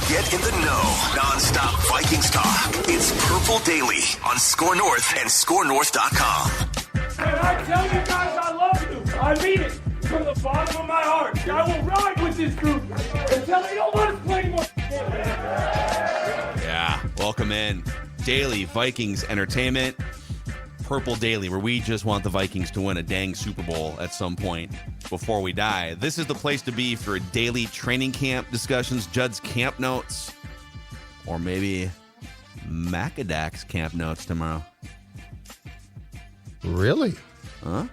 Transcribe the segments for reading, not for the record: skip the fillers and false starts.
Get in the know. Non-stop Vikings talk. It's Purple Daily on Score North and ScoreNorth.com. And I tell you guys I love you. I mean it. From the bottom of my heart. I will ride with this group until they don't want to play anymore. Yeah, welcome in. Daily Vikings entertainment. Purple Daily, where we just want the Vikings to win a dang Super Bowl at some point before we die. This is the place to be for daily training camp discussions, Judd's camp notes, or maybe Macadac's camp notes tomorrow. Really? Huh?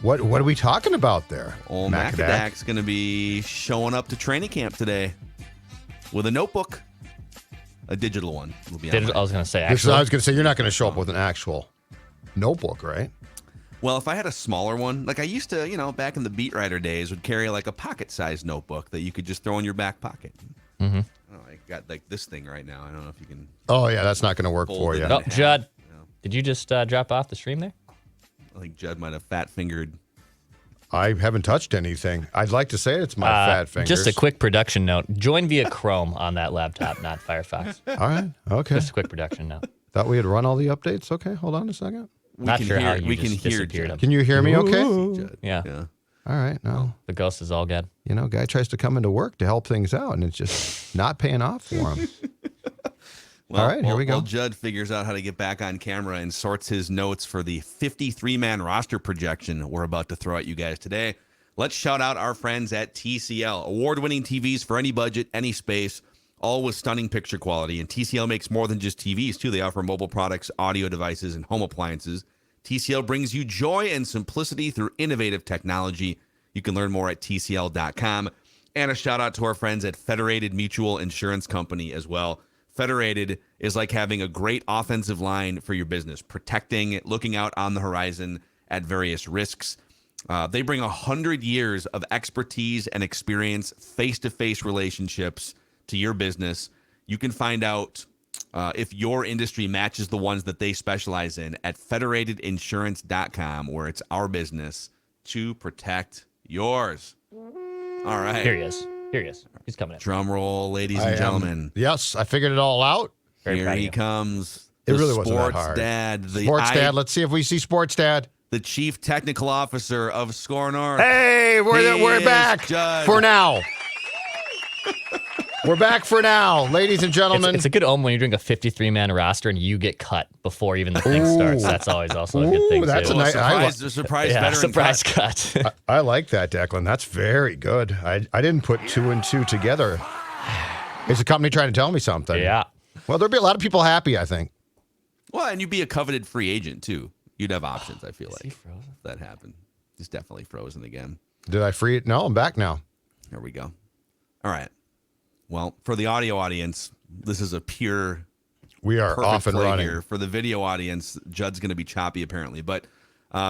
What are we talking about there? Old Macadac's going to be showing up to training camp today with a notebook. A digital one. Will be I was going to say, I was going to say, you're not going to show up with an actual notebook, right? Well, if I had a smaller one, like I used to, back in the beat writer days, would carry like a pocket-sized notebook that you could just throw in your back pocket. Mm-hmm. I got like this thing right now. I don't know if you can. Oh, yeah, that's not going to work for you. Oh, Judd, did you just drop off the stream there? I think Judd might have fat-fingered. I haven't touched anything. I'd like to say it's my fat fingers. Just a quick production note. Join via Chrome on that laptop, not Firefox. All right. Okay. Just a quick production note. Thought we had run all the updates. Okay, hold on a second. Not sure how you just disappeared. Can you hear me okay? Yeah. All right. No. The ghost is all good. Guy tries to come into work to help things out, and it's just not paying off for him. Well, all right, here we go. While Judd figures out how to get back on camera and sorts his notes for the 53-man roster projection we're about to throw at you guys today, let's shout out our friends at TCL. Award-winning TVs for any budget, any space, all with stunning picture quality. And TCL makes more than just TVs, too. They offer mobile products, audio devices, and home appliances. TCL brings you joy and simplicity through innovative technology. You can learn more at TCL.com. And a shout-out to our friends at Federated Mutual Insurance Company as well. Federated is like having a great offensive line for your business, protecting, looking out on the horizon at various risks. They bring 100 years of expertise and experience, face-to-face relationships to your business. You can find out if your industry matches the ones that they specialize in at federatedinsurance.com, where it's our business to protect yours. All right. Here he is. He's coming in. Drum roll, ladies and gentlemen. Yes, I figured it all out. Here he comes. It really wasn't that hard. Dad. Sports Dad. Let's see if we see Sports Dad. The Chief Technical Officer of Score North. Hey, we're back Judd. for now. We're back for now, ladies and gentlemen. It's a good omen when you're doing a 53-man roster and you get cut before even the thing starts. That's always also a good thing, that's too. A nice surprise surprise cut. I like that, Declan. That's very good. I didn't put two and two together. Is the company trying to tell me something? Yeah. Well, there'll be a lot of people happy, I think. Well, and you'd be a coveted free agent, too. You'd have options, I feel like. Is he frozen? If that happened. He's definitely frozen again. Did I free it? No, I'm back now. There we go. All right. Well, for the audio audience, this is a pure We are off and running. Here. For the video audience, Judd's going to be choppy apparently. But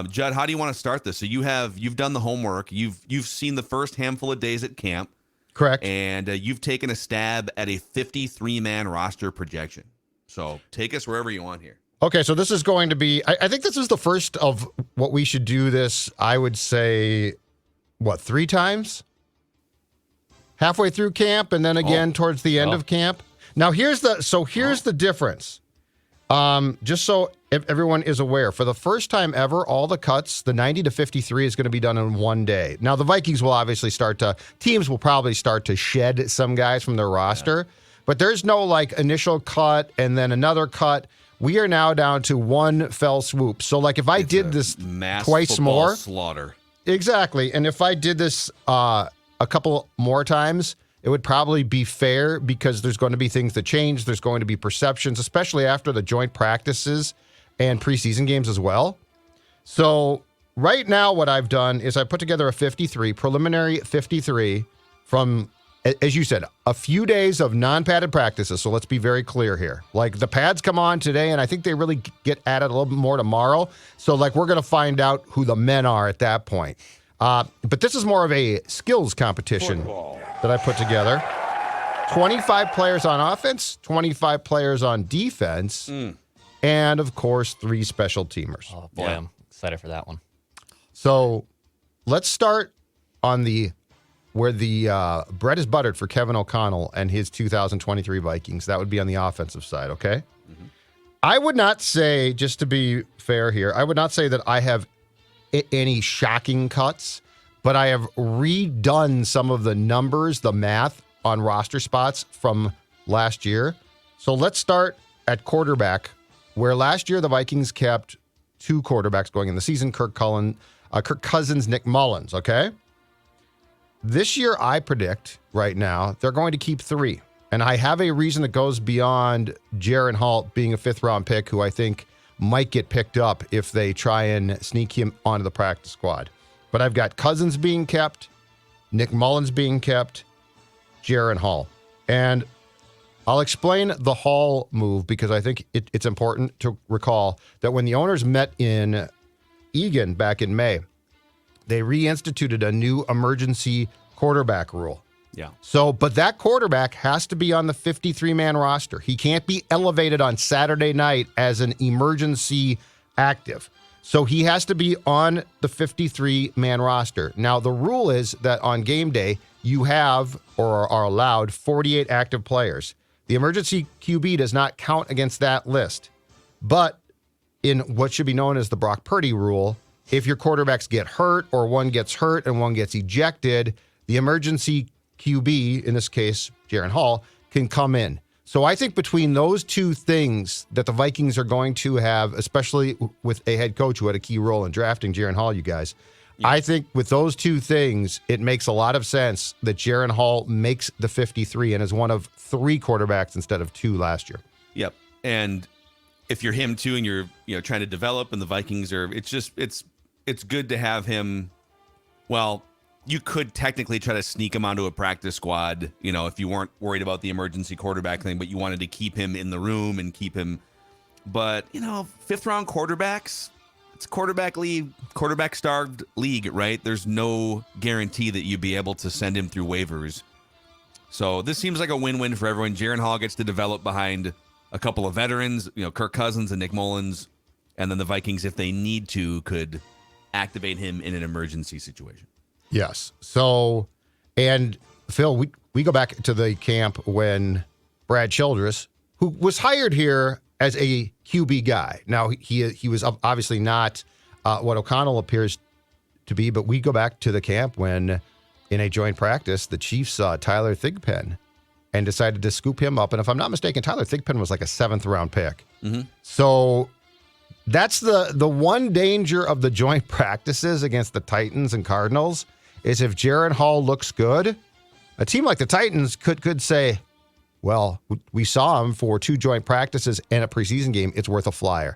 Judd, how do you want to start this? So you've done the homework. You've seen the first handful of days at camp. Correct. And you've taken a stab at a 53-man roster projection. So take us wherever you want here. Okay, so this is going to be, I think this is the first of what we should do this, I would say, 3 times? Halfway through camp and then again towards the end of camp. Now here's the difference. Just so everyone is aware, for the first time ever, all the cuts, the 90 to 53 is going to be done in one day. Now the Vikings will obviously teams will probably start to shed some guys from their roster, but there's no initial cut and then another cut. We are now down to one fell swoop. So if I did this twice more, slaughter. Exactly. And if I did this, a couple more times, it would probably be fair because there's going to be things that change. There's going to be perceptions, especially after the joint practices and preseason games as well. So right now what I've done is I put together a preliminary 53 from, as you said, a few days of non-padded practices. So let's be very clear here. The pads come on today, and I think they really get added a little bit more tomorrow. So we're going to find out who the men are at that point. But this is more of a skills competition that I put together. 25 players on offense, 25 players on defense, and, of course, 3 special teamers. Oh, boy, I'm excited for that one. So let's start on the where the bread is buttered for Kevin O'Connell and his 2023 Vikings. That would be on the offensive side, okay? Mm-hmm. I would not say, just to be fair here, I would not say that I have any shocking cuts, but I have redone some of the numbers, the math on roster spots from last year. So let's start at quarterback, where last year the Vikings kept 2 quarterbacks going in the season, Kirk Cousins, Nick Mullins, okay? This year, I predict right now, they're going to keep 3. And I have a reason that goes beyond Jaren Hall being a 5th-round pick, who I think might get picked up if they try and sneak him onto the practice squad. But I've got Cousins being kept, Nick Mullins being kept, Jaren Hall. And I'll explain the Hall move because I think it's important to recall that when the owners met in Eagan back in May, they reinstituted a new emergency quarterback rule. Yeah. So, but that quarterback has to be on the 53-man roster. He can't be elevated on Saturday night as an emergency active. So he has to be on the 53-man roster. Now, the rule is that on game day, you have or are allowed 48 active players. The emergency QB does not count against that list. But in what should be known as the Brock Purdy rule, if your quarterbacks get hurt or one gets hurt and one gets ejected, the emergency QB, in this case, Jaren Hall, can come in. So I think between those two things that the Vikings are going to have, especially with a head coach who had a key role in drafting Jaren Hall, you guys, I think with those two things, it makes a lot of sense that Jaren Hall makes the 53 and is one of 3 quarterbacks instead of 2 last year. Yep. And if you're him too and you're trying to develop and the Vikings are, it's good to have him. Well, you could technically try to sneak him onto a practice squad, if you weren't worried about the emergency quarterback thing, but you wanted to keep him in the room and keep him. But, 5th round quarterbacks, it's quarterback starved league, right? There's no guarantee that you'd be able to send him through waivers. So this seems like a win-win for everyone. Jaren Hall gets to develop behind a couple of veterans, Kirk Cousins and Nick Mullins, and then the Vikings, if they need to, could activate him in an emergency situation. Yes. So, and Phil, we go back to the camp when Brad Childress, who was hired here as a QB guy. Now, he was obviously not what O'Connell appears to be, but we go back to the camp when, in a joint practice, the Chiefs saw Tyler Thigpen and decided to scoop him up. And if I'm not mistaken, Tyler Thigpen was like a 7th-round pick. Mm-hmm. So that's the one danger of the joint practices against the Titans and Cardinals is if Jaren Hall looks good, a team like the Titans could say, well, we saw him for 2 joint practices and a preseason game. It's worth a flyer.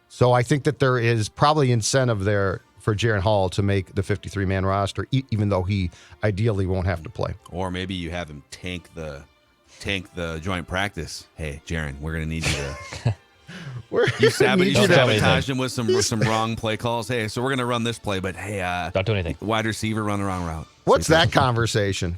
So I think that there is probably incentive there for Jaren Hall to make the 53-man roster, even though he ideally won't have to play. Or maybe you have him tank the joint practice. Hey, Jaren, we're going to need you to... You sabotage him with some wrong play calls. Hey, so we're going to run this play, but hey, don't do anything. Wide receiver, run the wrong route. What's that conversation?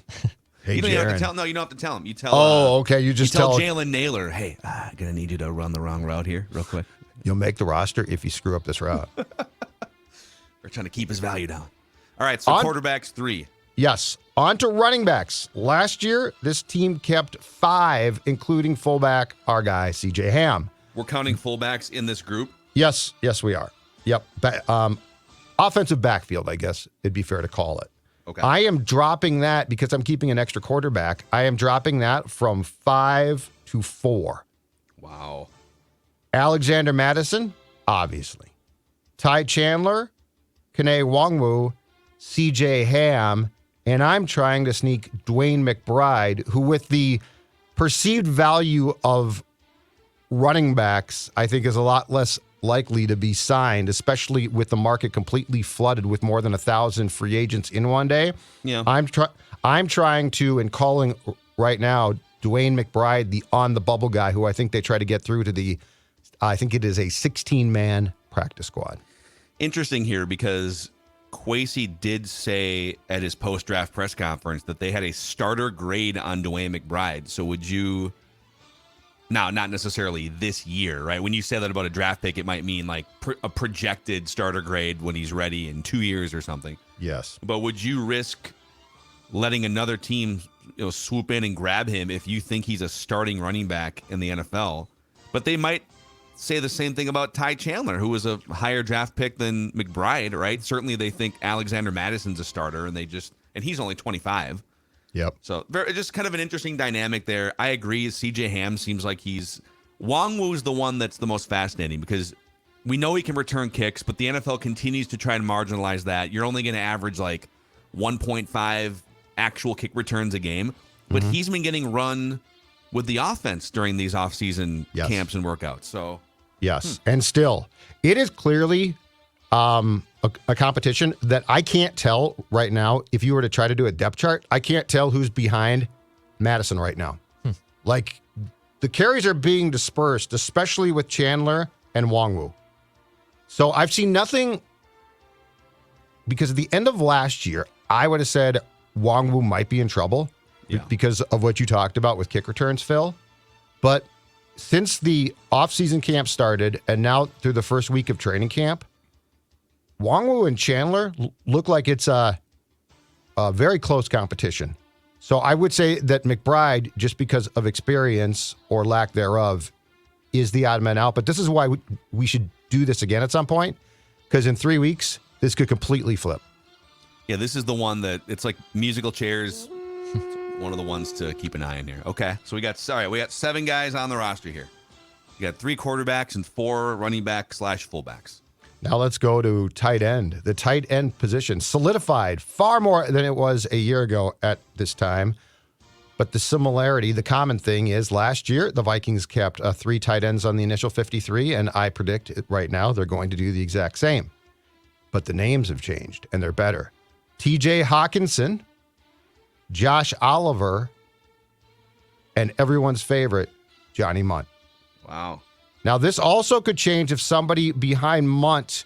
Hey, you don't Jaren. have to tell. No, you don't have to tell him. You tell. Okay. You just tell Jalen Naylor. Hey, I'm going to need you to run the wrong route here, real quick. You'll make the roster if you screw up this route. We're trying to keep his value down. All right. So quarterbacks 3. Yes. On to running backs. Last year, this team kept 5, including fullback, our guy, CJ Ham. We're counting fullbacks in this group? Yes, we are. Yep. Offensive backfield, I guess it'd be fair to call it. Okay. I am dropping that because I'm keeping an extra quarterback. I am dropping that from 5 to 4. Wow. Alexander Madison, obviously. Ty Chandler, Kene Nwangwu, CJ Ham, and I'm trying to sneak Dwayne McBride, who with the perceived value of running backs, I think is a lot less likely to be signed, especially with the market completely flooded with more than 1,000 free agents in one day. Yeah, I'm trying to and calling right now Dwayne McBride, the on the bubble guy, who I think they try to get through to the, I think it is a 16-man practice squad. Interesting here because Kwesi did say at his post-draft press conference that they had a starter grade on Dwayne McBride. So would you? Now, not necessarily this year, right? When you say that about a draft pick, it might mean like a projected starter grade when he's ready in 2 years or something. Yes. But would you risk letting another team swoop in and grab him if you think he's a starting running back in the NFL. But they might say the same thing about Ty Chandler, who was a higher draft pick than McBride, right? Certainly they think Alexander Madison's a starter, and he's only 25. Yep. So just kind of an interesting dynamic there. I agree. CJ Ham seems like Wongwu's the one that's the most fascinating because we know he can return kicks, but the NFL continues to try and marginalize that. You're only going to average like 1.5 actual kick returns a game, but he's been getting run with the offense during these offseason camps and workouts. So yes, and still, it is clearly a competition that I can't tell right now. If you were to try to do a depth chart, I can't tell who's behind Madison right now. Like, the carries are being dispersed, especially with Chandler and Wongwu. So I've seen nothing, because at the end of last year, I would have said Wongwu might be in trouble because of what you talked about with kick returns, Phil. But since the offseason camp started and now through the first week of training camp, Wongwu and Chandler look like it's a very close competition. So I would say that McBride, just because of experience or lack thereof, is the odd man out. But this is why we should do this again at some point, because in 3 weeks, this could completely flip. Yeah, this is the one that it's like musical chairs. One of the ones to keep an eye on here. Okay, so we got 7 guys on the roster here. We got 3 quarterbacks and 4 running back / fullbacks. Now let's go to tight end. The tight end position solidified far more than it was a year ago at this time. But the similarity, the common thing is last year, the Vikings kept 3 tight ends on the initial 53, and I predict right now they're going to do the exact same. But the names have changed, and they're better. TJ Hawkinson, Josh Oliver, and everyone's favorite, Johnny Munt. Wow. Now, this also could change if somebody behind Munt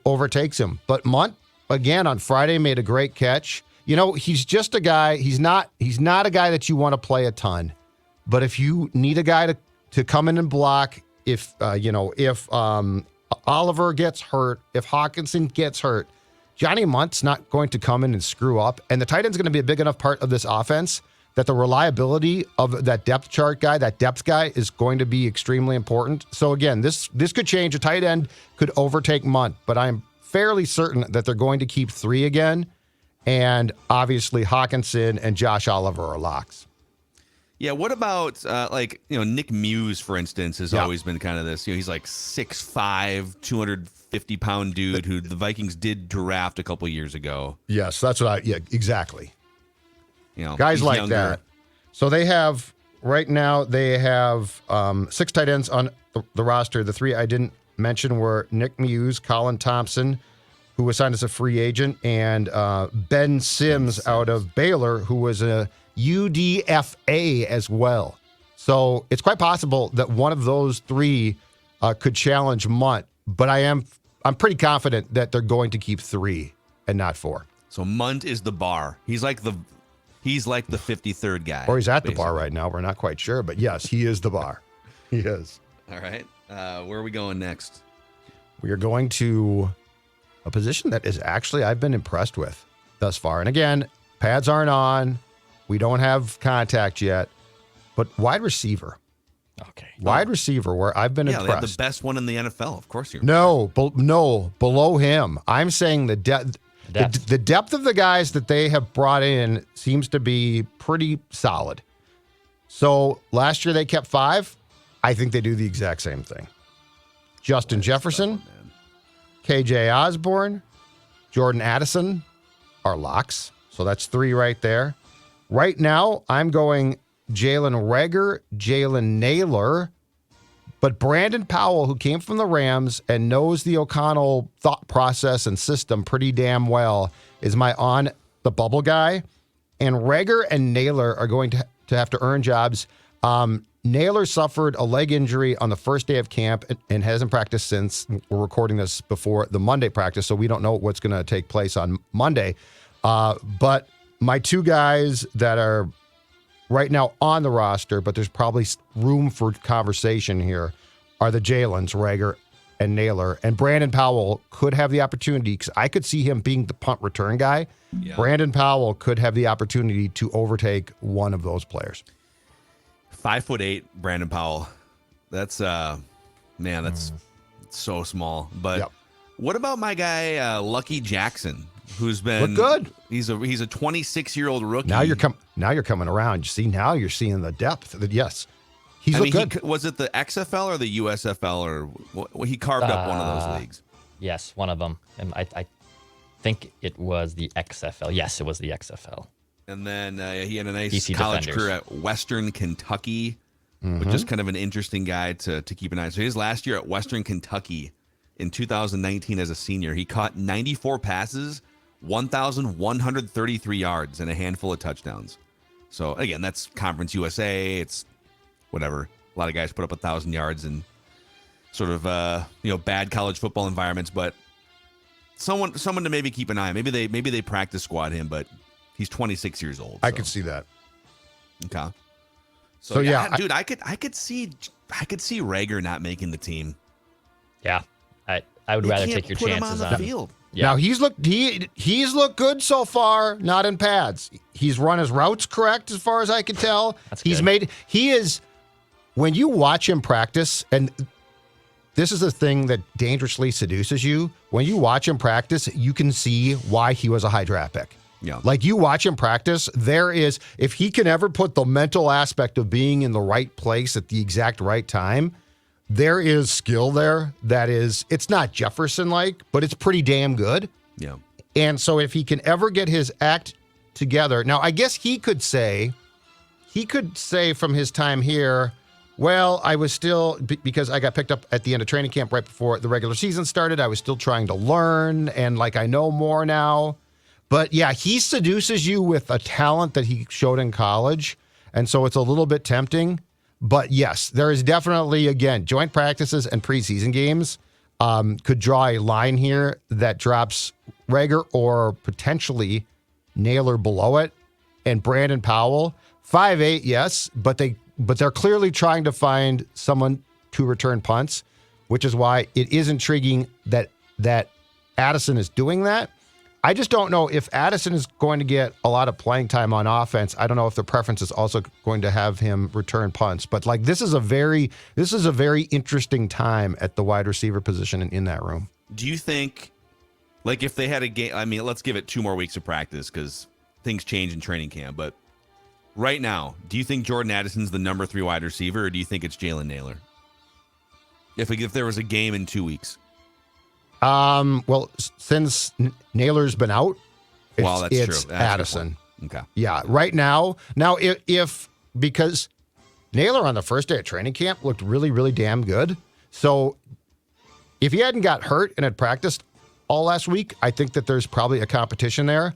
overtakes him. But Munt, again, on Friday made a great catch. He's just a guy. He's not a guy that you want to play a ton. But if you need a guy to come in and block, if Oliver gets hurt, if Hawkinson gets hurt, Johnny Munt's not going to come in and screw up. And the tight end's going to be a big enough part of this offense that the reliability of that depth chart guy, that depth guy, is going to be extremely important. So again, this could change. A tight end could overtake Munt, but I'm fairly certain that they're going to keep 3 again. And obviously Hawkinson and Josh Oliver are locks. Yeah, what about Nick Muse, for instance, has always been kind of this. He's like 6'5", 250-pound dude who the Vikings did draft a couple years ago. Yes, that's what exactly. Guys like younger. that. So they have, right now, 6 tight ends on the roster. The 3 I didn't mention were Nick Muse, Colin Thompson, who was signed as a free agent, and Ben Sims out of Baylor, who was a UDFA as well. So it's quite possible that one of those 3 could challenge Munt, but I'm pretty confident that they're going to keep 3 and not 4. So Munt is the bar. He's like the 53rd guy. Or he's at the bar right now. We're not quite sure, but yes, he is the bar. He is. All right. Where are we going next? We are going to a position that is actually I've been impressed with thus far. And again, pads aren't on. We don't have contact yet. But wide receiver. Okay. Wide receiver, where I've been impressed. They have the best one in the NFL. Of course you're. No, below him. I'm saying the depth. The depth of the guys that they have brought in seems to be pretty solid. So last year they kept 5. I think they do the exact same thing. Justin Jefferson, KJ Osborne, Jordan Addison are locks. So that's 3 right there. Right now, I'm going Jalen Reagor, Jalen Naylor, but Brandon Powell, who came from the Rams and knows the O'Connell thought process and system pretty damn well, is my on the bubble guy. And Reagor and Naylor are going to have to earn jobs. Naylor suffered a leg injury on the first day of camp and hasn't practiced since. We're recording this before the Monday practice, so we don't know what's going to take place on Monday. But my 2 guys that are right now on the roster, but there's probably room for conversation here, are the Jalens, Reagor and Naylor. And Brandon Powell could have the opportunity, because I could see him being the punt return guy. Yeah. Brandon Powell could have the opportunity to overtake one of those players. 5'8", Brandon Powell. That's man, that's so small. But Yep. what about my guy Lucky Jackson, who's been Look good. He's a 26-year-old rookie. Now you're coming around. You see, now you're seeing the depth. Yes, he's looked good. Was it the XFL or the USFL, or he carved up one of those leagues? Yes, one of them. And I think it was the XFL. Yes, it was the XFL. And then he had a nice DC college Defenders. career at Western Kentucky, which is kind of an interesting guy to keep an eye on. So his last year at Western Kentucky in 2019 as a senior, he caught 94 passes, 1,133 yards, and a handful of touchdowns. So, again, that's Conference USA. It's whatever. A lot of guys put up 1,000 yards in sort of bad college football environments, but someone to maybe keep an eye on. Maybe they practice squad him, but he's 26 years old. I could see that. Okay. So yeah, dude, I could see Rager not making the team. Yeah, I would rather take your put chances him on on the field. Yeah. Now he's looked good so far, not in pads. He's run his routes correct as far as I can tell. That's He's good. when you watch him practice, and this is the thing that dangerously seduces you. When you watch him practice, you can see why he was a high draft pick. Yeah. Like you watch him practice, if he can ever put the mental aspect of being in the right place at the exact right time, there is skill there it's not Jefferson-like, but it's pretty damn good. Yeah. And so if he can ever get his act together, now I guess he could say from his time here, well, I was still, because I got picked up at the end of training camp right before the regular season started, I was still trying to learn, and like I know more now. But yeah, he seduces you with a talent that he showed in college. And so it's a little bit tempting. But yes, there is definitely, again, joint practices and preseason games could draw a line here that drops Rager or potentially Naylor below it. And Brandon Powell, 5'8", yes, but they're clearly trying to find someone to return punts, which is why it is intriguing that Addison is doing that. I just don't know if Addison is going to get a lot of playing time on offense. I don't know if the preference is also going to have him return punts. But like this is a very interesting time at the wide receiver position in that room. Do you think, like, if they had a game? I mean, let's give it 2 more weeks of practice because things change in training camp. But right now, do you think Jordan Addison's the number 3 wide receiver, or do you think it's Jalen Naylor? If there was a game in 2 weeks. Well, since Naylor's been out, Well, that's it's true. That's Addison. Okay. Yeah, right now. Now, because Naylor on the first day of training camp looked really, really damn good. So if he hadn't got hurt and had practiced all last week, I think that there's probably a competition there.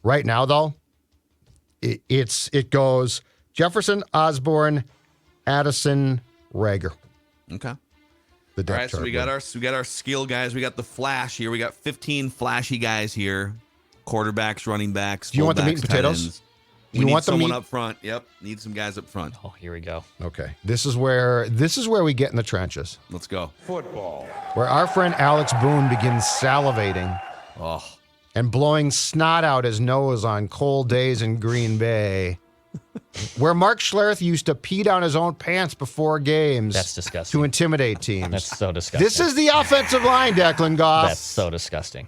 Right now, though, it goes Jefferson, Osborne, Addison, Rager. Okay. The All depth right, so chart we got our skill guys. We got the flash here. We got 15 flashy guys here. Quarterbacks, running backs. Do you want the fullbacks, meat and tight potatoes? ends. You We need want the someone meat? up front. Yep, need some guys up front. Oh, here we go. Okay. This is where we get in the trenches, Let's go. where our friend Alex Boone begins salivating Oh, and blowing snot out his nose on cold days in Green Bay, where Mark Schlereth used to pee down his own pants before games. That's disgusting. To intimidate teams. That's so disgusting. This is the offensive line, Declan Goff. That's so disgusting.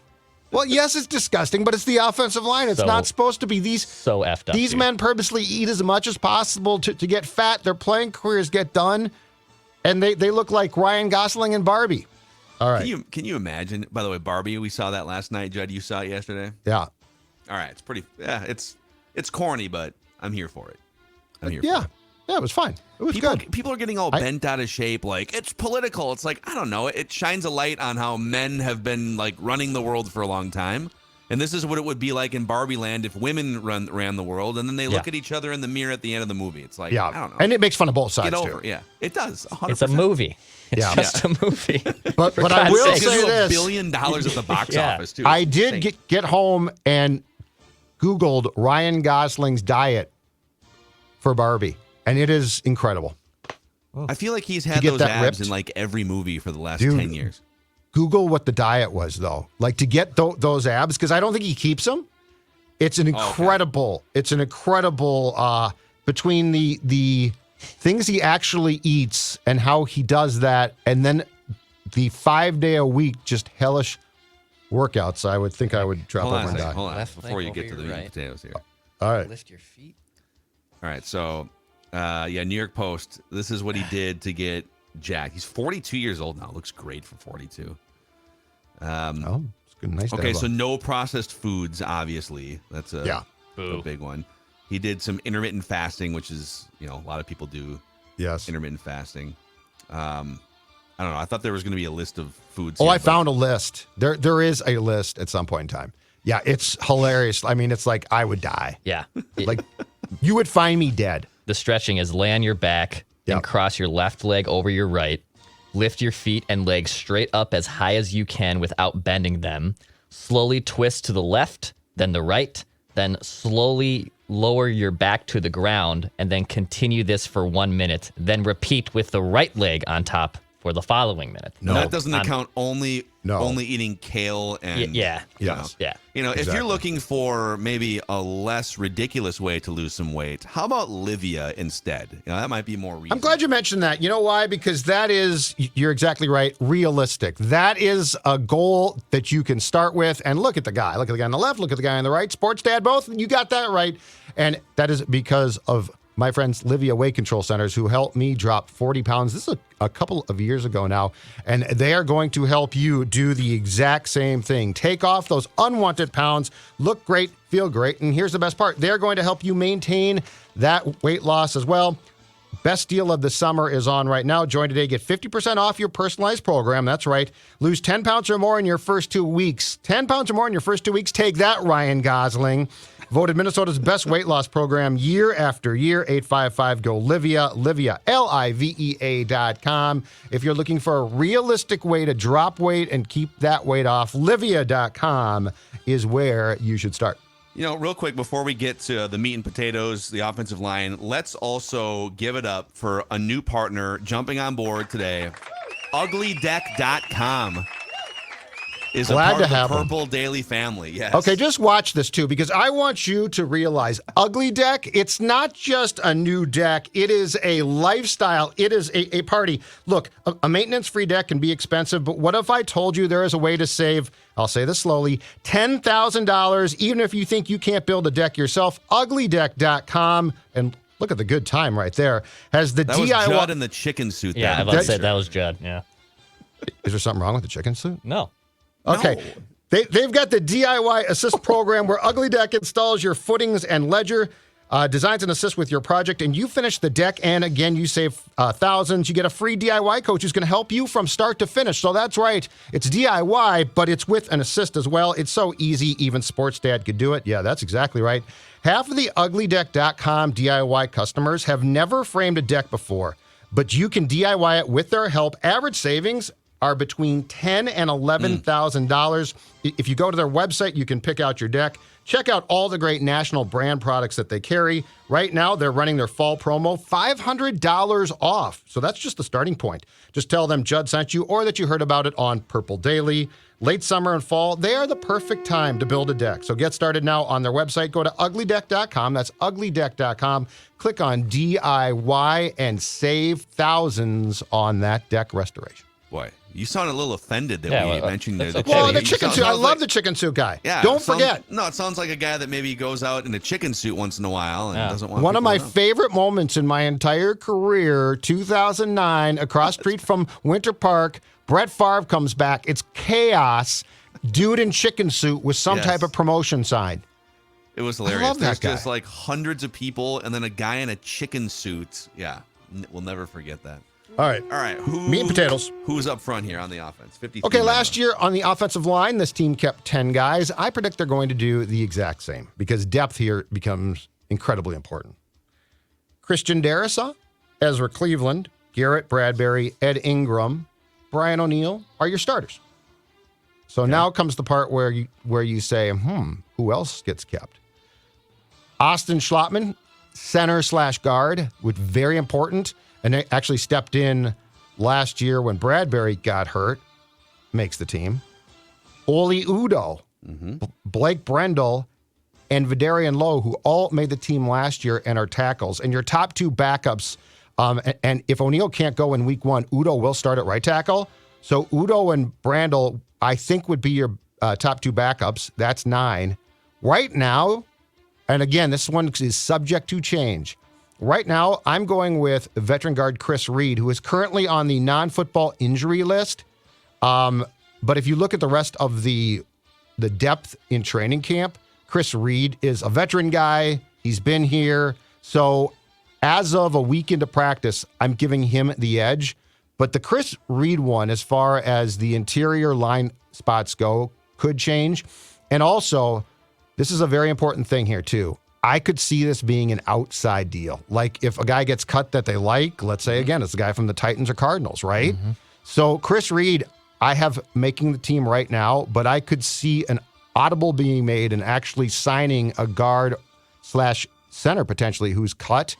Well, yes, it's disgusting, but it's the offensive line. It's So- not supposed to be. These So effed up. These dude. men purposely eat as much as possible to get fat. Their playing careers get done, and they look like Ryan Gosling and Barbie. All right. can you imagine? By the way, Barbie, we saw that last night. Judd, you saw it yesterday. Yeah. All right, it's pretty. Yeah, it's corny, but I'm here for it. I'm here. Yeah. For it. Yeah, it was fine. It was good. People are getting all bent out of shape. Like, it's political. It's like, I don't know. It shines a light on how men have been like running the world for a long time. And this is what it would be like in Barbie Land if women ran the world, and then they look at each other in the mirror at the end of the movie. It's like, Yeah. I don't know. And it makes fun of both sides, Get over too. it. Yeah, it does. 100%. It's a movie. It's Yeah. just a movie. But For I God's will sake. It's say $1 this. billion at the box Yeah. office, too. I It's did insane. get home and Googled Ryan Gosling's diet for Barbie, and it is incredible. I feel like he's had get those that abs ripped? in like every movie for the last Dude, 10 years. Google what the diet was, though. Like, to get those abs, because I don't think he keeps them. It's an incredible, between the things he actually eats and how he does that, and then the 5-day-a-week just hellish workouts. I would think I would drop over and die. Hold on, Left before leg you over get to the your meat and right. potatoes here. All right. Lift your feet. All right, so New York Post. This is what he did to get jacked. He's 42 years old now. Looks great for 42. It's good. Nice. Okay, so no processed foods, obviously. That's a Boo. big one. He did some intermittent fasting, which is, a lot of people do yes. intermittent fasting. I don't know. I thought there was going to be a list of foods. Oh, here, I found a list. There is a list at some point in time. Yeah, it's hilarious. I mean, it's like I would die. Yeah. Like you would find me dead. The stretching is lay on your back Yep. and cross your left leg over your right. Lift your feet and legs straight up as high as you can without bending them. Slowly twist to the left, then the right, then slowly lower your back to the ground, and then continue this for 1 minute. Then repeat with the right leg on top for the following minute. No. That doesn't account only No. eating kale and Yeah. Yes. Yeah. if Exactly. you're looking for maybe a less ridiculous way to lose some weight, how about Livia instead? That might be more reasonable. I'm glad you mentioned that. You know why? Because that is, you're exactly right, realistic. That is a goal that you can start with. And look at the guy. Look at the guy on the left. Look at the guy on the right. Sports dad, both. You got that right. And that is because of my friends Livia Weight Control Centers, who helped me drop 40 pounds. This is a couple of years ago now. And they are going to help you do the exact same thing. Take off those unwanted pounds, look great, feel great. And here's the best part. They're going to help you maintain that weight loss as well. Best deal of the summer is on right now. Join today. Get 50% off your personalized program. That's right. Lose 10 pounds or more in your first 2 weeks. 10 pounds or more in your first 2 weeks. Take that, Ryan Gosling. Voted Minnesota's best weight loss program year after year. 855-GO-LIVIA. Livia, LIVEA.com. If you're looking for a realistic way to drop weight and keep that weight off, Livia.com is where you should start. Real quick, before we get to the meat and potatoes, the offensive line, let's also give it up for a new partner jumping on board today. UglyDeck.com is Glad a part to of the have 'em. Purple Daily family. Yes. Okay, just watch this too, because I want you to realize Ugly Deck, it's not just a new deck. It is a lifestyle. It is a party. Look, a maintenance-free deck can be expensive, but what if I told you there is a way to save, I'll say this slowly, $10,000, even if you think you can't build a deck yourself? UglyDeck.com, and look at the good time right there, has the That was DIY. Judd in the chicken suit there. Yeah, I was about to say that was Judd. Yeah. Is there something wrong with the chicken suit? No. Okay. No. They've got the DIY Assist program where Ugly Deck installs your footings and ledger, designs and assists with your project, and you finish the deck, and again, you save thousands. You get a free DIY coach who's going to help you from start to finish. So that's right. It's DIY, but it's with an assist as well. It's so easy. Even Sports Dad could do it. Yeah, that's exactly right. Half of the UglyDeck.com DIY customers have never framed a deck before, but you can DIY it with their help. Average savings are between $10,000 and $11,000. If you go to their website, you can pick out your deck. Check out all the great national brand products that they carry. Right now, they're running their fall promo, $500 off. So that's just the starting point. Just tell them Judd sent you or that you heard about it on Purple Daily. Late summer and fall, they are the perfect time to build a deck. So get started now on their website. Go to UglyDeck.com. That's UglyDeck.com. Click on DIY and save thousands on that deck restoration. Boy, you sound a little offended that Yeah, we well, mentioned that's the okay. Well, chicken. the chicken suit. I love the chicken suit guy. Yeah, Don't forget. No, it sounds like a guy that maybe goes out in a chicken suit once in a while and doesn't want One of people my to know. favorite moments in my entire career, 2009, across street from Winter Park, Brett Favre comes back. It's chaos. Dude in chicken suit with some Yes. type of promotion sign. It was hilarious. love that There's guy. just like hundreds of people and then a guy in a chicken suit. Yeah, we'll never forget that. All right. All right, Meat and potatoes. Who's up front here on the offense? 53. Okay, last year on the offensive line, this team kept 10 guys. I predict they're going to do the exact same because depth here becomes incredibly important. Christian Darrisaw, Ezra Cleveland, Garrett Bradbury, Ed Ingram, Brian O'Neill are your starters. So now comes the part where you say, who else gets kept? Austin Schlottman, center/guard, which very important, and they actually stepped in last year when Bradbury got hurt. makes the team. Oli Udo, Blake Brendel, and Vidarian Lowe, who all made the team last year and are tackles. And your top 2 backups, and if O'Neal can't go in week 1, Udo will start at right tackle. So Udo and Brandel, I think, would be your top 2 backups. That's 9. Right now, and again, this one is subject to change. Right now, I'm going with veteran guard Chris Reed, who is currently on the non-football injury list. But if you look at the rest of the depth in training camp, Chris Reed is a veteran guy. He's been here. So as of a week into practice, I'm giving him the edge. But the Chris Reed one, as far as the interior line spots go, could change. And also, this is a very important thing here, too. I could see this being an outside deal. Like if a guy gets cut that they like, let's say, again, it's a guy from the Titans or Cardinals, right? So Chris Reed, I have making the team right now, but I could see an audible being made and actually signing a guard / center potentially who's cut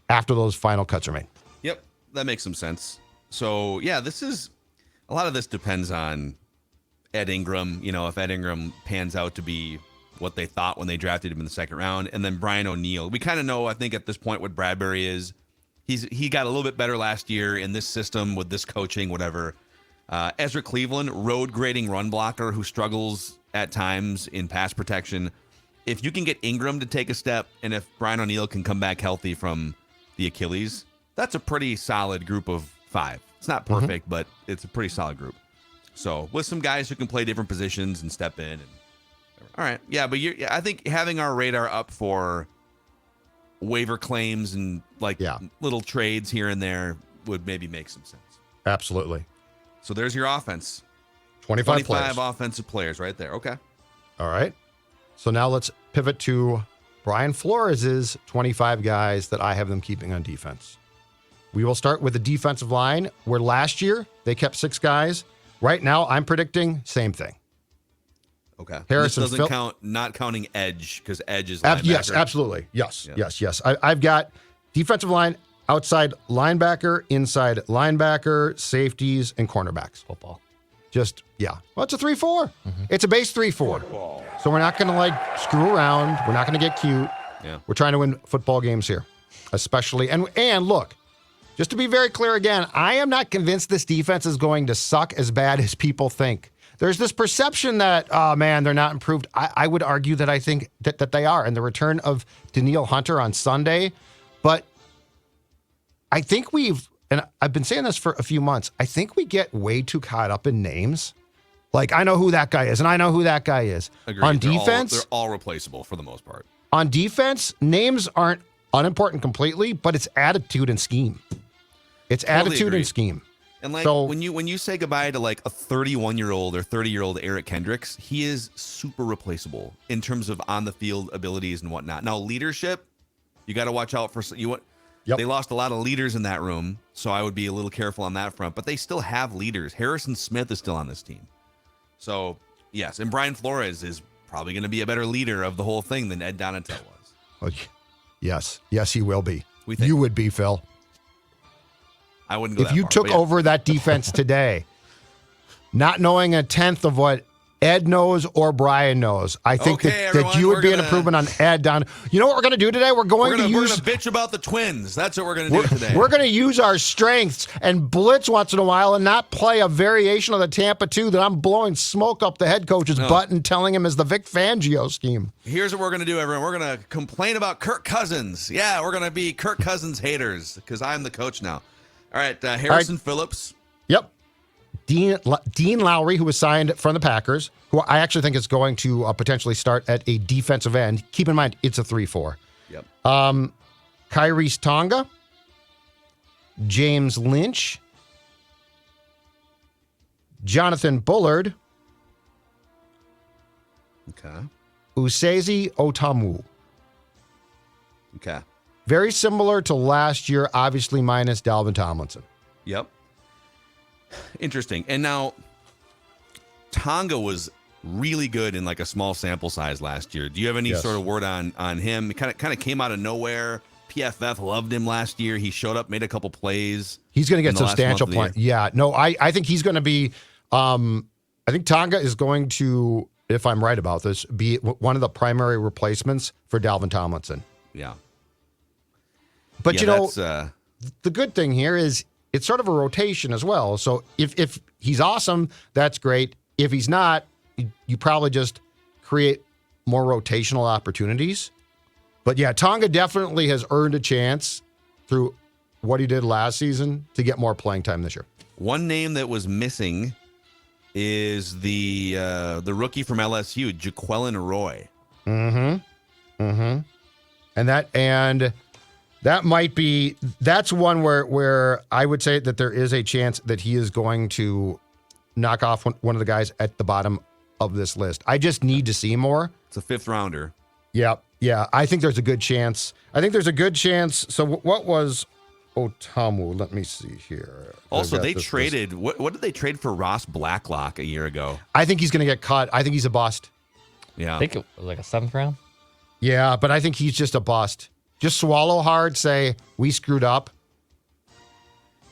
after those final cuts are made. Yep, that makes some sense. So, yeah, a lot of this depends on Ed Ingram. You know, if Ed Ingram pans out to be what they thought when they drafted him in the second round. And then Brian O'Neill. We kind of know, I think, at this point what Bradbury is. He got a little bit better last year in this system with this coaching, whatever. Ezra Cleveland, road grading run blocker who struggles at times in pass protection. If you can get Ingram to take a step, and if Brian O'Neill can come back healthy from the Achilles, that's a pretty solid group of 5. It's not perfect, but it's a pretty solid group. So with some guys who can play different positions and step in. All right. Yeah, but I think having our radar up for waiver claims and little trades here and there would maybe make some sense. Absolutely. So there's your offense. 25 players. Offensive players right there. Okay. All right. So now let's pivot to Brian Flores' 25 guys that I have them keeping on defense. We will start with the defensive line, where last year they kept 6 guys. Right now, I'm predicting same thing. Okay. Harrison this doesn't count, not counting edge, because edge is linebacker. Yes, absolutely. Yes, yeah. yes. I've got defensive line, outside linebacker, inside linebacker, safeties, and cornerbacks. Football. Just, yeah. Well, it's a 3-4. It's a base 3-4. So we're not going to screw around. We're not going to get cute. Yeah. We're trying to win football games here, especially. And look, just to be very clear again, I am not convinced this defense is going to suck as bad as people think. There's this perception that, oh, man, they're not improved. I would argue that I think that they are. And the return of Danielle Hunter on Sunday. But I think and I've been saying this for a few months, I think we get way too caught up in names. Like, I know who that guy is, and I know who that guy is. Agreed. On defense, they're all replaceable for the most part. On defense, names aren't unimportant completely, but it's attitude and scheme. It's totally attitude agreed. And scheme. And when you say goodbye to a 31-year-old or 30-year-old Eric Kendricks, he is super replaceable in terms of on the field abilities and whatnot. Now, leadership, you got to watch out for you. Yep. They lost a lot of leaders in that room, so I would be a little careful on that front. But they still have leaders. Harrison Smith is still on this team. So, yes, and Brian Flores is probably going to be a better leader of the whole thing than Ed Donatel was. Well, yes, he will be. You would be, Phil. I wouldn't go if you took over that defense today, not knowing a tenth of what Ed knows or Brian knows, I think that you would be an improvement on Ed. You know what we're going to do today? We're going to bitch about the Twins. That's what we're going to do today. We're going to use our strengths and blitz once in a while and not play a variation of the Tampa 2 that I'm blowing smoke up the head coach's butt and telling him is the Vic Fangio scheme. Here's what we're going to do, everyone. We're going to complain about Kirk Cousins. Yeah, we're going to be Kirk Cousins haters because I'm the coach now. All right, Harrison Phillips. Yep. Dean Lowry, who was signed from the Packers, who I actually think is going to potentially start at a defensive end. Keep in mind, it's a 3-4. Yep. Kyrie's Tonga, James Lynch, Jonathan Bullard, okay, Usezi Otamu. Okay. Very similar to last year, obviously minus Dalvin Tomlinson. Yep. Interesting. And now, Tonga was really good in a small sample size last year. Do you have any sort of word on him? He kind of came out of nowhere. PFF loved him last year. He showed up, made a couple plays. He's going to get substantial play. Yeah. No, I think he's going to be I think Tonga is going to, if I'm right about this, be one of the primary replacements for Dalvin Tomlinson. Yeah. But, Yeah, you know, that's, the good thing here is it's sort of a rotation as well. So if he's awesome, that's great. If he's not, you probably just create more rotational opportunities. But yeah, Tonga definitely has earned a chance through what he did last season to get more playing time this year. one name that was missing is the rookie from LSU, Jaquelin Roy. And that might be, that's one where I would say that there is a chance that he is going to knock off one of the guys at the bottom of this list. I just need to see more. It's a 5th rounder. Yeah. I think there's a good chance. So what was Otamu? Let me see here. Also, they traded, what did they trade for Ross Blacklock a year ago? I think he's going to get cut. I think he's a bust. Yeah. I think it was like a 7th round. Yeah, but I think he's just a bust. Just swallow hard, say, we screwed up.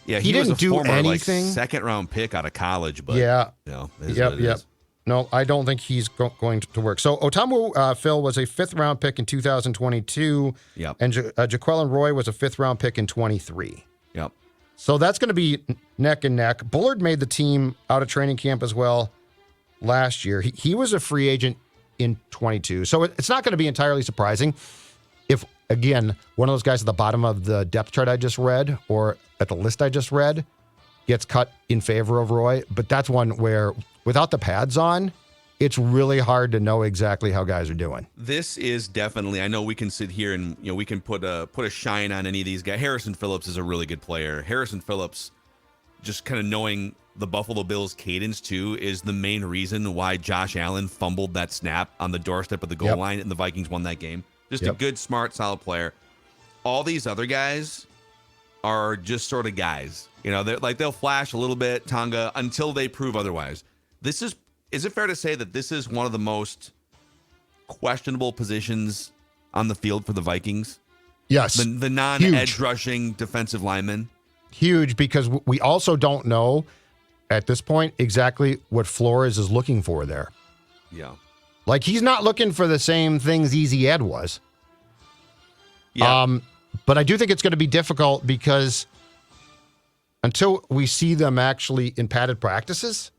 Yeah, he was didn't a do former, anything. 2nd round pick out of college, but yeah. You know, it is what it is. No, I don't think he's going to work. So Otamu, Phil, was a 5th round pick in 2022. Yep. And Jaquelin Roy was a 5th round pick in 23. Yep. So that's going to be neck and neck. Bullard made the team out of training camp as well last year. He was a free agent in 22. So it's not going to be entirely surprising if, again, one of those guys at the bottom of the depth chart I just read or at the list I just read gets cut in favor of Roy. But that's one where, without the pads on, it's really hard to know exactly how guys are doing. This is definitely, I know we can sit here and, we can put a shine on any of these guys. Harrison Phillips is a really good player. Harrison Phillips, just kind of knowing the Buffalo Bills cadence too, is the main reason why Josh Allen fumbled that snap on the doorstep of the goal line and the Vikings won that game. Just a good, smart, solid player. All these other guys are just sort of guys. They'll flash a little bit, Tonga, until they prove otherwise. Is it fair to say that this is one of the most questionable positions on the field for the Vikings? Yes. The non-edge rushing defensive lineman. Huge, because we also don't know at this point exactly what Flores is looking for there. Yeah. Like, he's not looking for the same things Easy Ed was. Yeah. But I do think it's going to be difficult because until we see them actually in padded practices,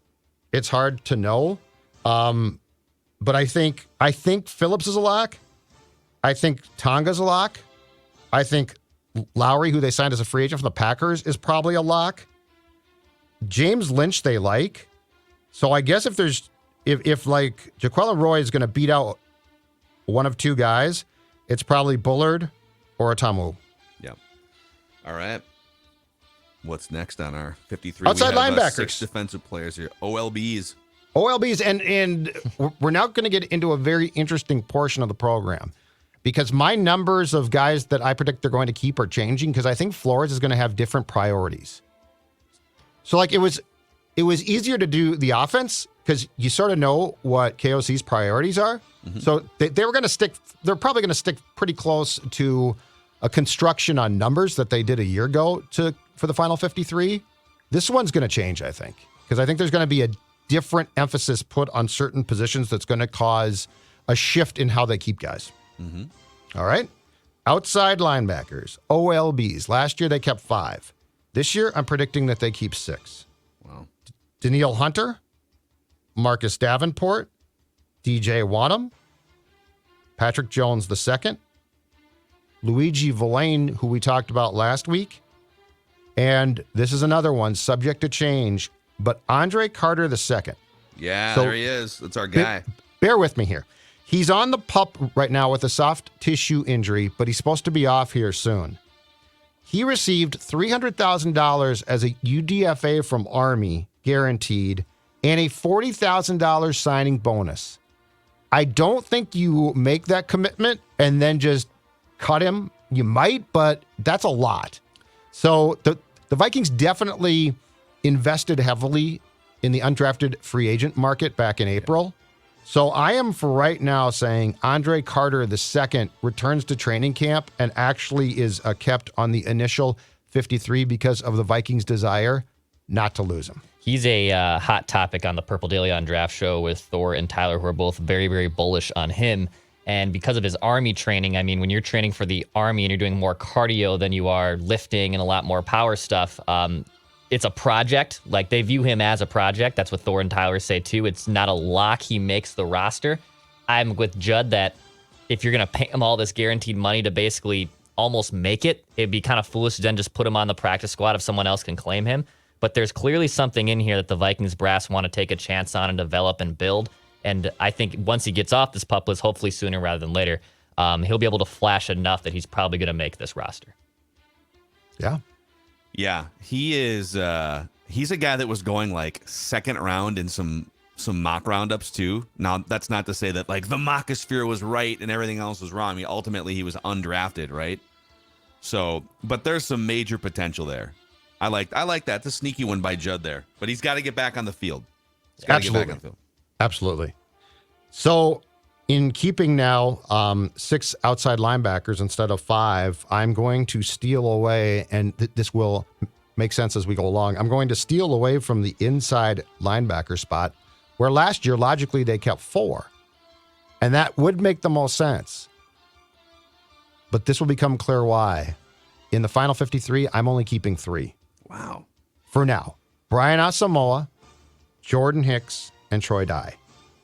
it's hard to know. But I think Phillips is a lock. I think Tonga's a lock. I think Lowry, who they signed as a free agent from the Packers, is probably a lock. James Lynch they like. So I guess if Jaquelin Roy is going to beat out one of two guys, it's probably Bullard or Otamu. Yeah. All right. What's next on our 53? Outside we have, linebackers. 6 defensive players here. OLBs, and we're now going to get into a very interesting portion of the program because my numbers of guys that I predict they're going to keep are changing because I think Flores is going to have different priorities. So it was easier to do the offense because you sort of know what KOC's priorities are. Mm-hmm. So they were going to stick. They're probably going to stick pretty close to a construction on numbers that they did a year ago for the final 53. This one's going to change, I think, because I think there's going to be a different emphasis put on certain positions that's going to cause a shift in how they keep guys. Mm-hmm. All right. Outside linebackers, OLBs. Last year they kept 5. This year I'm predicting that they keep 6. Wow. Danielle Hunter, Marcus Davenport, DJ Wadham, Patrick Jones II, Luigi Villain, who we talked about last week, and this is another one subject to change, but Andre Carter II. Yeah, So, there he is. That's our guy. Bear with me here. He's on the PUP right now with a soft tissue injury, but he's supposed to be off here soon. He received $300,000 as a UDFA from Army, guaranteed, and a $40,000 signing bonus. I don't think you make that commitment and then just cut him. You might, but that's a lot. So the Vikings definitely invested heavily in the undrafted free agent market back in April. So I am for right now saying Andre Carter II returns to training camp and actually is kept on the initial 53 because of the Vikings' desire not to lose him. He's a hot topic on the Purple Daily on Draft Show with Thor and Tyler, who are both very, very bullish on him. And because of his Army training, I mean, when you're training for the Army and you're doing more cardio than you are lifting and a lot more power stuff, it's a project. Like, they view him as a project. That's what Thor and Tyler say, too. It's not a lock he makes the roster. I'm with Judd that if you're going to pay him all this guaranteed money to basically almost make it, it'd be kind of foolish to then just put him on the practice squad if someone else can claim him. But there's clearly something in here that the Vikings brass want to take a chance on and develop and build. And I think once he gets off this pup list, hopefully sooner rather than later, he'll be able to flash enough that he's probably going to make this roster. Yeah. Yeah, he is. He's a guy that was going like second round in some mock roundups too. Now, that's not to say that like the mockosphere was right and everything else was wrong. I mean, ultimately he was undrafted, right? So, but there's some major potential there. I like that. The sneaky one by Judd there, but he's got to get back on the field. Absolutely. So, in keeping now 6 outside linebackers instead of 5, I'm going to steal away, and this will make sense as we go along. I'm going to steal away from the inside linebacker spot, where last year, logically, they kept 4. And that would make the most sense. But this will become clear why. In the final 53, I'm only keeping 3. Wow. For now. Brian Asamoah, Jordan Hicks, and Troy Dye.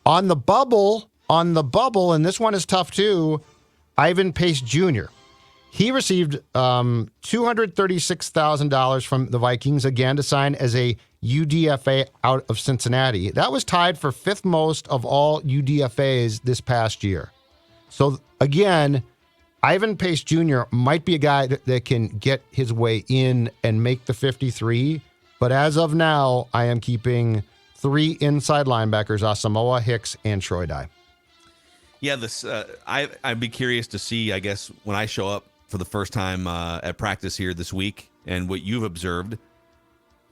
On the bubble, and this one is tough too, Ivan Pace Jr. He received $236,000 from the Vikings, again, to sign as a UDFA out of Cincinnati. That was tied for 5th most of all UDFAs this past year. So, again, Ivan Pace Jr. might be a guy that can get his way in and make the 53, but as of now, I am keeping 3 inside linebackers, Asamoah, Hicks, and Troy Dye. Yeah, this I'd be curious to see, I guess, when I show up for the first time at practice here this week, and what you've observed.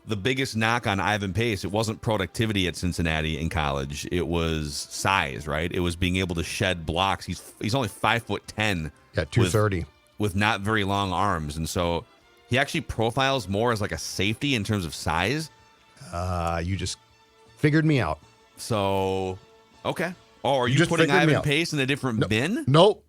The biggest knock on Ivan Pace, it wasn't productivity at Cincinnati in college. It was size, right? It was being able to shed blocks. He's only 5'10". Yeah, 230. With not very long arms. And so he actually profiles more as like a safety in terms of size. You just figured me out. So, okay. Oh, are you putting Ivan Pace in a different bin? Nope.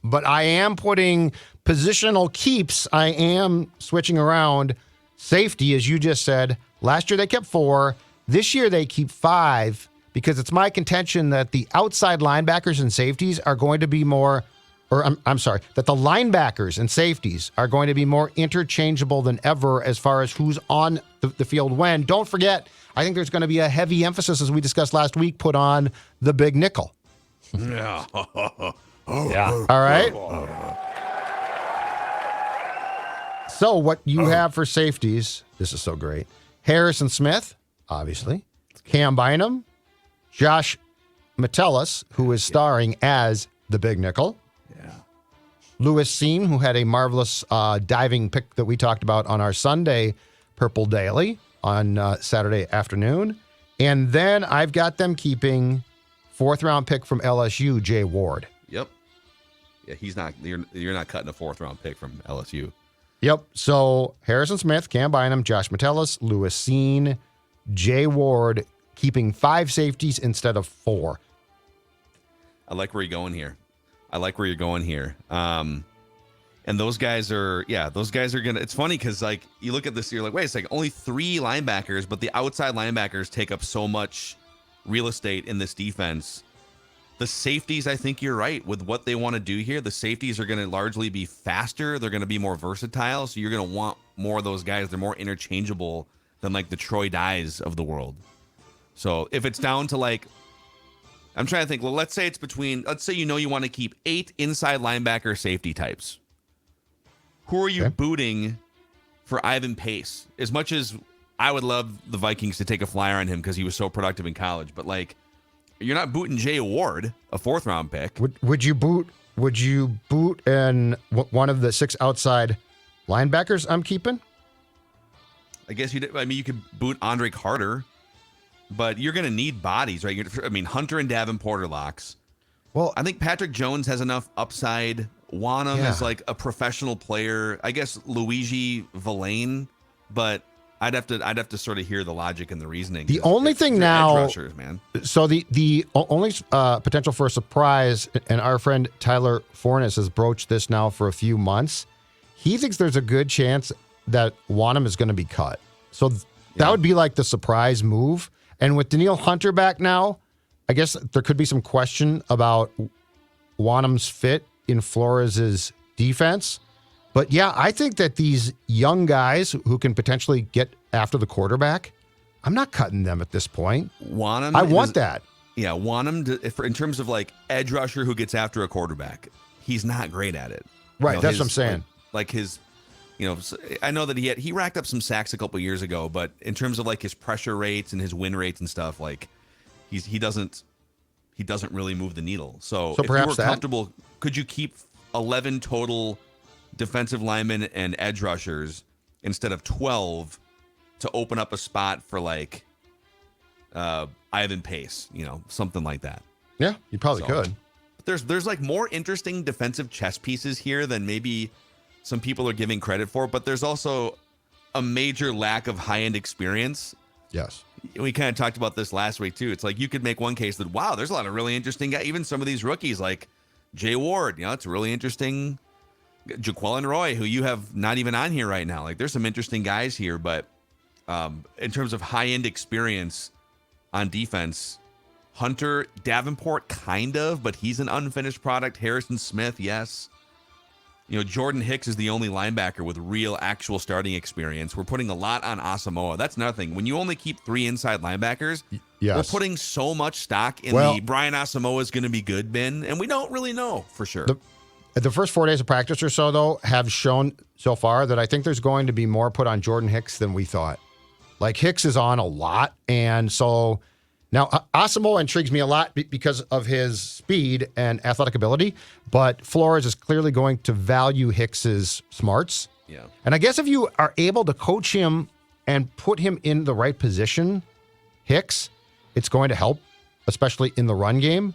But I am putting positional keeps. I am switching around. Safety, as you just said, last year they kept 4. This year they keep 5 because it's my contention that the outside linebackers and safeties are going to be more, I'm sorry, that the linebackers and safeties are going to be more interchangeable than ever as far as who's on the field when. Don't forget, I think there's going to be a heavy emphasis, as we discussed last week, put on the big nickel. Yeah. Yeah. All right. So what you have for safeties, this is so great. Harrison Smith, obviously. Cam Bynum. Josh Metellus, who is starring as the big nickel. Yeah. Lewis Seam, who had a marvelous diving pick that we talked about on our Sunday Purple Daily on Saturday afternoon. And then I've got them keeping 4th-round pick from LSU, Jay Ward. Yep. Yeah, he's not. You're not cutting a 4th-round pick from LSU. Yep. So Harrison Smith, Cam Bynum, Josh Metellus, Lewis Seam, Jay Ward, keeping 5 safeties instead of 4. I like where you're going here. And those guys are gonna. It's funny because like you look at this, you're like, wait a second, only 3 linebackers, but the outside linebackers take up so much real estate in this defense. The safeties, I think you're right with what they want to do here. The safeties are going to largely be faster. They're going to be more versatile. So you're going to want more of those guys. They're more interchangeable than like the Troy Dyes of the world. So if it's down to like, I'm trying to think, well, let's say you want to keep 8 inside linebacker safety types. Who are you booting for Ivan Pace? As much as I would love the Vikings to take a flyer on him because he was so productive in college, but like, you're not booting Jay Ward, a 4th-round pick. Would you boot one of the 6 outside linebackers I'm keeping? I guess you could boot Andre Carter, but you're going to need bodies, right? Hunter and Davenport are locks. Well, I think Patrick Jones has enough upside. Wanham is like a professional player. I guess Luigi Villain, but I'd have to sort of hear the logic and the reasoning. The only thing now, edge rushers, man. So the only potential for a surprise, and our friend Tyler Fornes has broached this now for a few months. He thinks there's a good chance that Wanham is going to be cut. So that would be like the surprise move. And with Danielle Hunter back now, I guess there could be some question about Wanham's fit in Flores' defense. But yeah, I think that these young guys who can potentially get after the quarterback, I'm not cutting them at this point. Wanham, I want that. Yeah, Wanham, in terms of like edge rusher who gets after a quarterback, he's not great at it. Right, that's what I'm saying. Like his, I know that he racked up some sacks a couple years ago, but in terms of like his pressure rates and his win rates and stuff, like he doesn't really move the needle. So if perhaps you were comfortable, could you keep 11 total defensive linemen and edge rushers instead of 12 to open up a spot for like Ivan Pace, something like that? Yeah, you probably could. There's like more interesting defensive chess pieces here than maybe some people are giving credit for, but there's also a major lack of high-end experience. Yes. We kind of talked about this last week too. It's like you could make one case that, wow, there's a lot of really interesting guys. Even some of these rookies like Jay Ward, it's really interesting. Jaquelin Roy, who you have not even on here right now. Like there's some interesting guys here, but in terms of high-end experience on defense, Hunter, Davenport, kind of, but he's an unfinished product. Harrison Smith, yes. Jordan Hicks is the only linebacker with real, actual starting experience. We're putting a lot on Asamoah. That's another thing. When you only keep 3 inside linebackers, we're putting so much stock in the Brian Asamoah is going to be good bin, and we don't really know for sure. The first 4 days of practice or so, though, have shown so far that I think there's going to be more put on Jordan Hicks than we thought. Like, Hicks is on a lot, and so now Asamoah intrigues me a lot because of his speed and athletic ability, but Flores is clearly going to value Hicks's smarts. Yeah. And I guess if you are able to coach him and put him in the right position, Hicks, it's going to help, especially in the run game.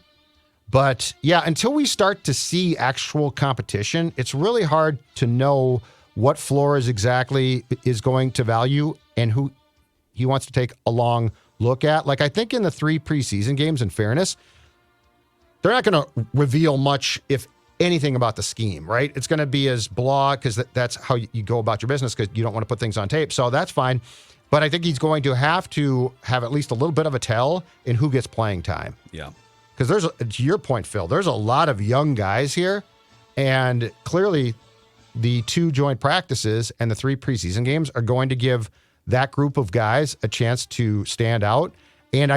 But yeah, until we start to see actual competition, it's really hard to know what Flores exactly is going to value and who he wants to take a long look at. Like, I think in the 3 preseason games, in fairness, they're not going to reveal much, if anything, about the scheme, right? It's going to be as blah, because that's how you go about your business, because you don't want to put things on tape. So that's fine. But I think he's going to have at least a little bit of a tell in who gets playing time. Yeah. Because to your point, Phil, there's a lot of young guys here, and clearly the 2 joint practices and the 3 preseason games are going to give that group of guys a chance to stand out. And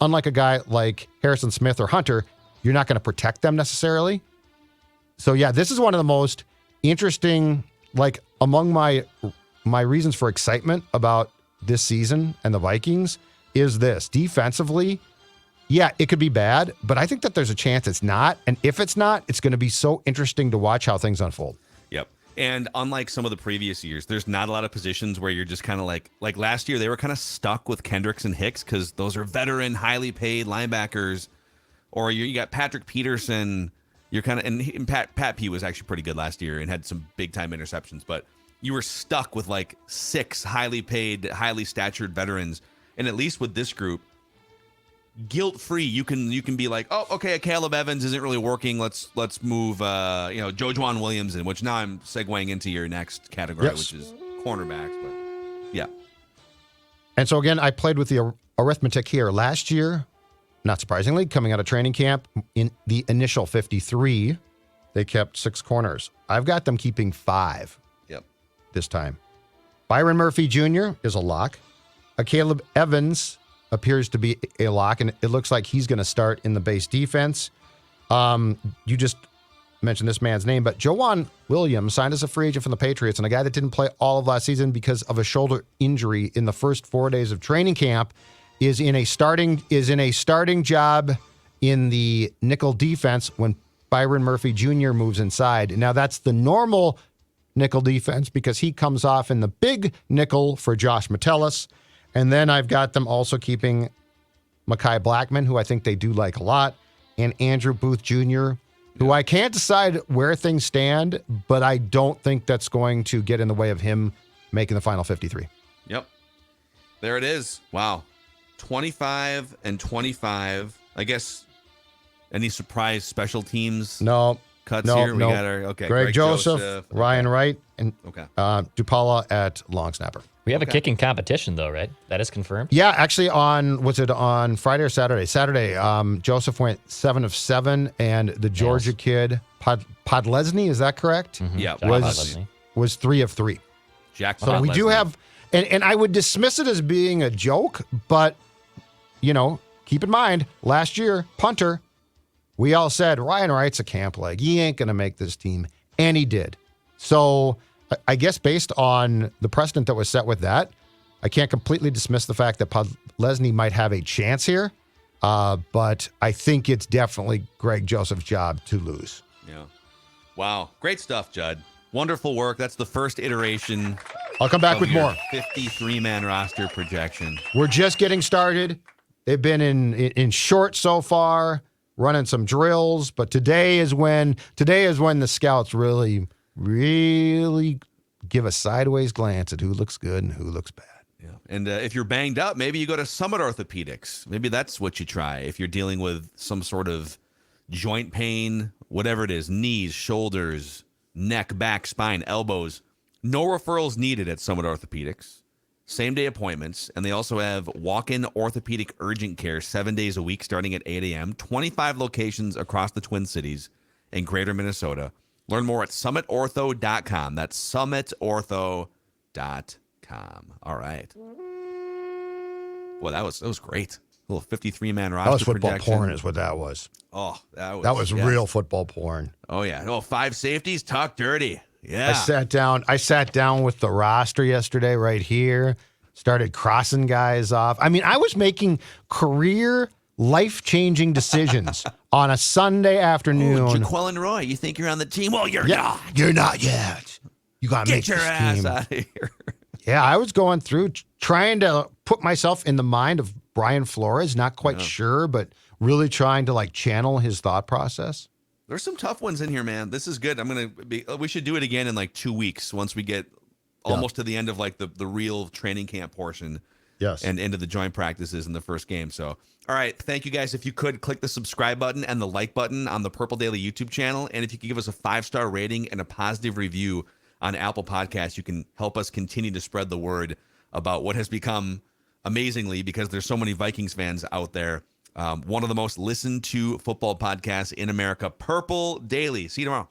unlike a guy like Harrison Smith or Hunter, you're not going to protect them necessarily. So yeah, this is one of the most interesting, like, among my reasons for excitement about this season and the Vikings is this. Defensively, yeah, it could be bad, but I think that there's a chance it's not. And if it's not, it's going to be so interesting to watch how things unfold. Yep. And unlike some of the previous years, there's not a lot of positions where you're just kind of like last year, they were kind of stuck with Kendricks and Hicks because those are veteran, highly paid linebackers. Or you got Patrick Peterson. You're kind of, and Pat P was actually pretty good last year and had some big time interceptions, but you were stuck with like 6 highly paid, highly statured veterans. And at least with this group, guilt-free, you can be like, oh, okay, Caleb Evans isn't really working. Let's move Joe Juan Williams in, which now I'm segueing into your next category, yes, which is cornerbacks. But yeah. And so again, I played with the arithmetic here last year. Not surprisingly, coming out of training camp in the initial 53, they kept 6 corners. I've got them keeping 5. Yep. This time. Byron Murphy Jr. is a lock. Caleb Evans appears to be a lock, and it looks like he's going to start in the base defense. You just mentioned this man's name, but Joanne Williams signed as a free agent from the Patriots, and a guy that didn't play all of last season because of a shoulder injury in the first 4 days of training camp is in a starting job in the nickel defense when Byron Murphy Jr. moves inside. Now that's the normal nickel defense because he comes off in the big nickel for Josh Metellus. And then I've got them also keeping Mekhi Blackman, who I think they do like a lot, and Andrew Booth Jr., who I can't decide where things stand, but I don't think that's going to get in the way of him making the final 53. Yep. There it is. Wow. 25 and 25. I guess any surprise special teams No. cuts No, here? no. We got our okay. Greg Joseph, Ryan Wright, and Okay. Dupala at long snapper. We have a kicking competition, though, right? That is confirmed? Yeah, actually, was it on Friday or Saturday? Saturday, Joseph went 7 of 7, and the Georgia kid, Podlesny, is that correct? Yeah. Jack Podlesny. Was 3 of 3. Jack. So we do have, and I would dismiss it as being a joke, but, keep in mind, last year, punter, we all said, Ryan Wright's a camp leg. He ain't going to make this team. And he did. So I guess based on the precedent that was set with that, I can't completely dismiss the fact that Podlesny might have a chance here. But I think it's definitely Greg Joseph's job to lose. Yeah. Wow. Great stuff, Judd. Wonderful work. That's the first iteration. I'll come back of with your more. 53-man roster projection. We're just getting started. They've been in short so far, running some drills, but today is when the scouts really give a sideways glance at who looks good and who looks bad. Yeah. And if you're banged up, maybe you go to Summit Orthopedics. Maybe that's what you try. If you're dealing with some sort of joint pain, whatever it is, knees, shoulders, neck, back, spine, elbows, no referrals needed at Summit Orthopedics. Same-day appointments, and they also have walk-in orthopedic urgent care 7 days a week starting at 8 a.m., 25 locations across the Twin Cities and greater Minnesota. Learn more at summitortho.com. That's summitortho.com. All right. Well, that was great. A little 53-man roster That was football projection. porn is what that was. Oh, that was That was real football porn. Oh, yeah. Oh, 5 safeties, talk dirty. Yeah. I sat down with the roster yesterday right here, started crossing guys off. I mean, I was making career life-changing decisions on a Sunday afternoon. Oh, Jaquelin Roy, you think you're on the team? Well, you're not. You're not yet. You got to make Get your this ass team. out of here. Yeah, I was going through trying to put myself in the mind of Brian Flores, not quite sure, but really trying to channel his thought process. There's some tough ones in here, man. This is good. We should do it again in 2 weeks once we get almost to the end of the real training camp portion. Yes. And into the joint practices in the first game. So, all right. Thank you guys. If you could click the subscribe button and the like button on the Purple Daily YouTube channel. And if you could give us a 5-star rating and a positive review on Apple Podcasts, you can help us continue to spread the word about what has become, amazingly, because there's so many Vikings fans out there, one of the most listened to football podcasts in America, Purple Daily. See you tomorrow.